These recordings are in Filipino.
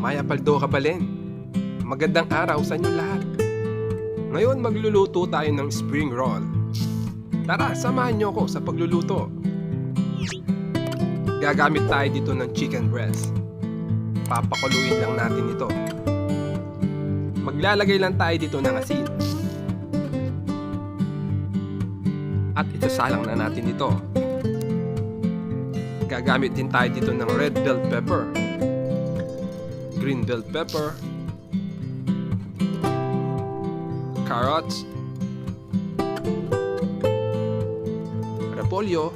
Maya Paldo Kapalen. Magandang araw sa inyo lahat. Ngayon magluluto tayo ng spring roll. Tara, samahan niyo ako sa pagluluto. Gagamit tayo dito ng chicken breast. Papakuluin lang natin ito. Maglalagay lang tayo dito ng asin. At isasalang na natin ito. Gagamit din tayo dito ng red bell pepper, green bell pepper, carrots, repolyo,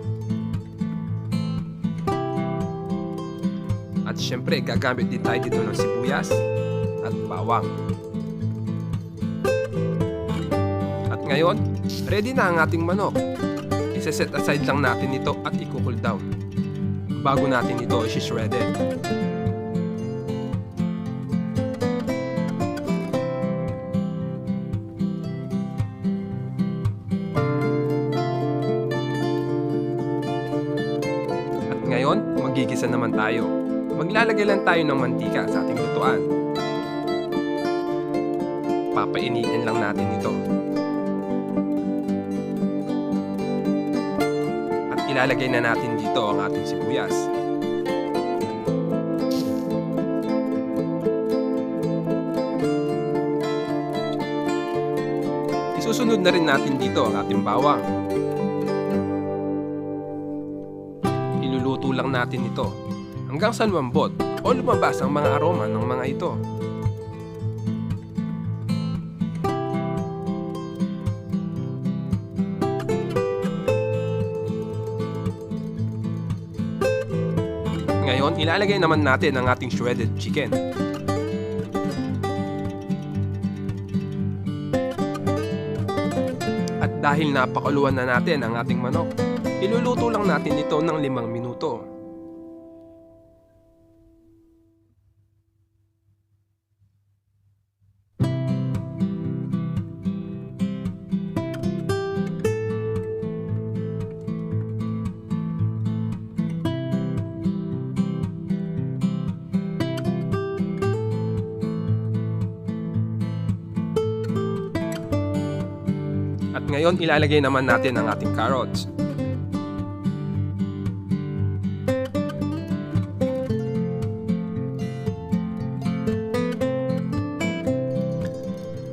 at syempre gagamit din tayo dito ng sibuyas at bawang. At ngayon, ready na ang ating manok. Isa-set aside lang natin ito at i-cool down bago natin ito i-shredded. At ngayon, magigisa naman tayo. Maglalagay lang tayo ng mantika sa ating lutuan. Papainitin lang natin ito. Ilalagay na natin dito ang ating sibuyas. Isusunod na rin natin dito ang ating bawang. Iluluto lang natin ito hanggang sa lumambot o lumabas ang mga aroma ng mga ito. Ngayon, ilalagay naman natin ang ating shredded chicken. At dahil napakuluan na natin ang ating manok, iluluto lang natin ito ng 5 minuto. At ngayon, ilalagay naman natin ang ating carrots.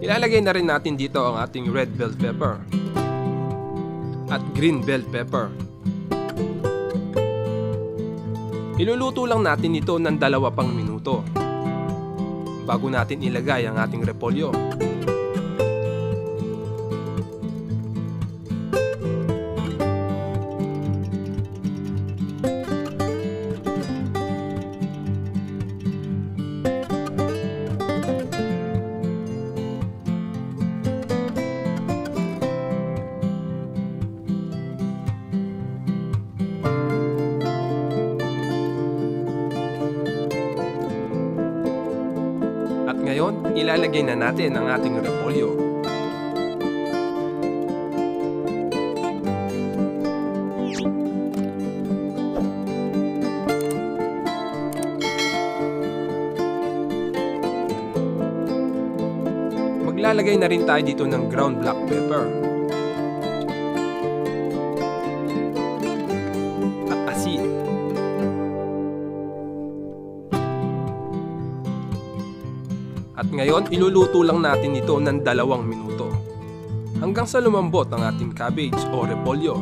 Ilalagay na rin natin dito ang ating red bell pepper at green bell pepper. Iluluto lang natin ito ng 2 pang minuto bago natin ilagay ang ating repolyo. At ngayon, ilalagay na natin ang ating repolyo. Maglalagay na rin tayo dito ng ground black pepper at asin. At ngayon, iluluto lang natin ito ng 2 minuto hanggang sa lumambot ang ating cabbage o repolyo.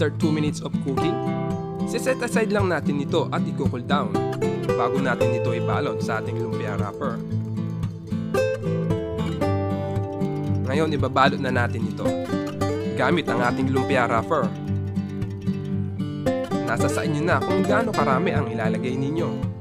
After 2 minutes of cooking, siset aside lang natin ito at i-cool down bago natin ito ibalot sa ating lumpia wrapper. Ngayon ibabalot na natin ito gamit ang ating lumpia wrapper. Nasa sa inyo na kung gaano karami ang ilalagay ninyo.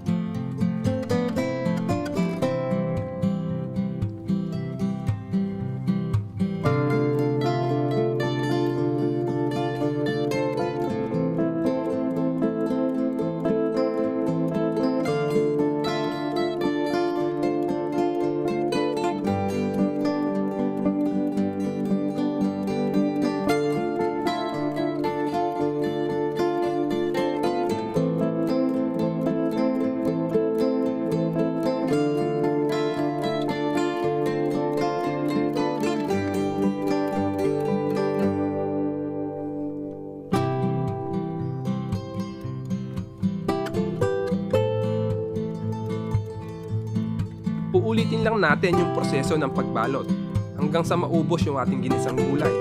Uulitin lang natin yung proseso ng pagbalot hanggang sa maubos yung ating ginisang gulay.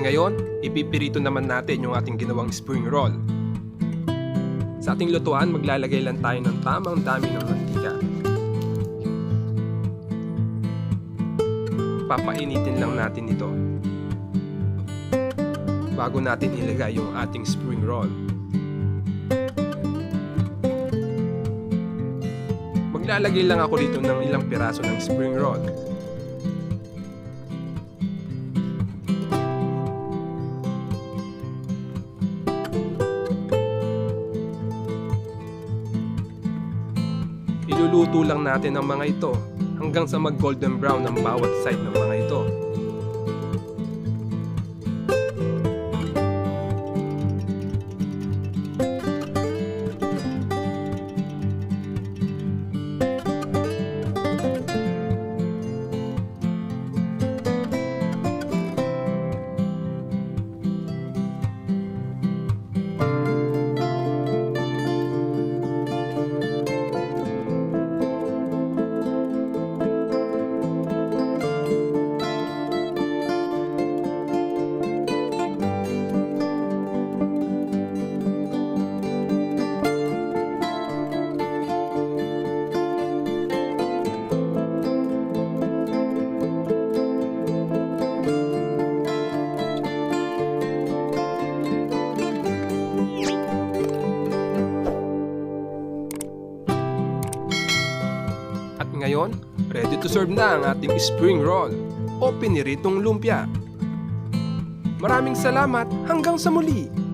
Ngayon, ipipirito naman natin yung ating ginawang spring roll. Sa ating lutuan, maglalagay lang tayo ng tamang dami ng mantika. Papainitin lang natin ito bago natin ilagay yung ating spring roll. Maglalagay lang ako dito ng ilang piraso ng spring roll. Iluluto lang natin ang mga ito hanggang sa mag golden brown ang bawat side ng mga ito. At ngayon, ready to serve na ang ating spring roll o piniritong lumpia. Maraming salamat, hanggang sa muli!